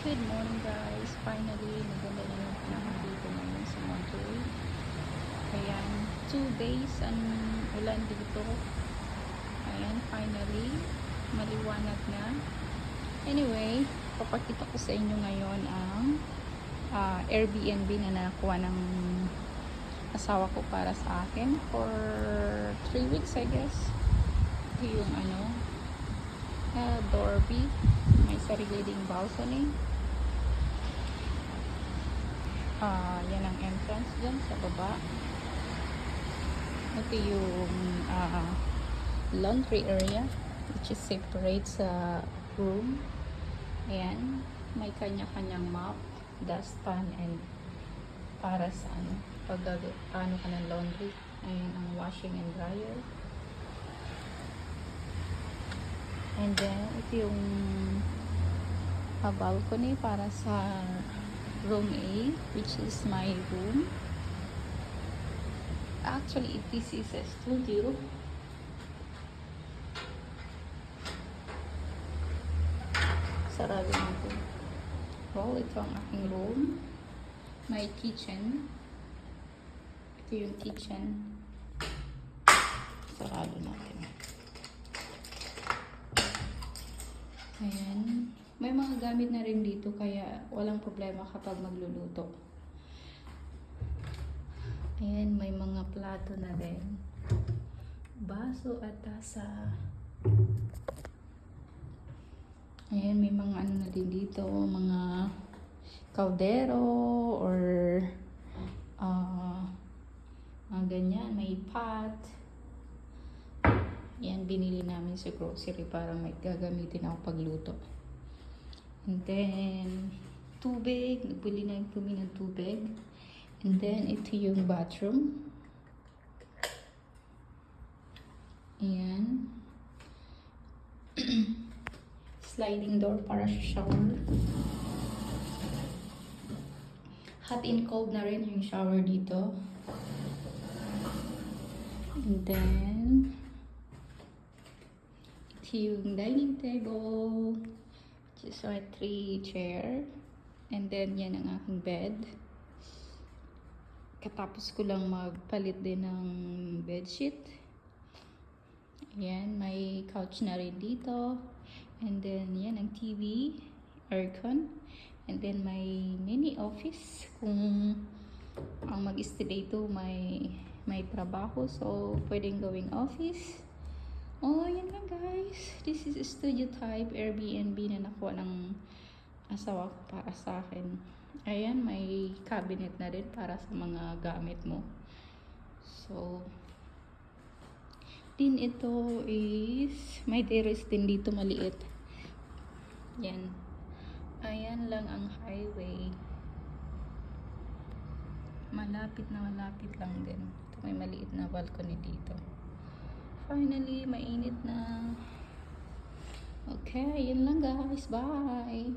Good morning guys. Finally, maganda na yung panahon dito ngayon sa Monterey. Ayan, 2 days ang ulan dito. Ayan, finally, maliwanag na. Anyway, papakita ko sa inyo ngayon ang Airbnb na nakuha ng asawa ko para sa akin for 3 weeks I guess. Ito yung Dorby. May sarili ding balcony. Yan ang entrance dyan sa baba. Ito yung laundry area which is separate sa room. Ayan, may kanya-kanyang mop, dustpan, and para sa pag ka ng laundry. Ayan ang washing and dryer. And then ito yung balcony para sa room A, which is my room. Actually, this is a studio. Sarado nito. Well, ito ang aking room. My kitchen. Ito yung kitchen. Sarado natin. Ayan. May mga gamit na rin dito kaya walang problema kapag magluluto. Ayan, may mga plato na rin. Baso at tasa. Ayan, may mga ano na din dito. Mga kaldero or mga ganyan. May pot. Yan, binili namin sa grocery para may gagamitin ako pagluto. And then, tubig. Nagbili na kami ng tubig. And then, ito yung bathroom. Ayan. Sliding door para sa shower. Hot and cold na rin yung shower dito. And then, ito yung dining table. Just my 3 chair. And then, yan ang aking bed. Katapos ko lang magpalit din ng bedsheet. Ayan, may couch na rin dito. And then, yan ang TV, aircon. And then, may mini office. Kung ang mag-stay dito may trabaho. So, pwedeng gawing office. Oh, yan lang guys. This is a studio type Airbnb na nakuha ng asawa ko para sa akin. Ayan, may cabinet na rin para sa mga gamit mo. So, din ito is, may terrace din dito maliit. Yan. Ayan lang ang highway. Malapit lang din. Ito may maliit na balcony dito. Finally, mainit na. Okay, yun lang guys. Bye!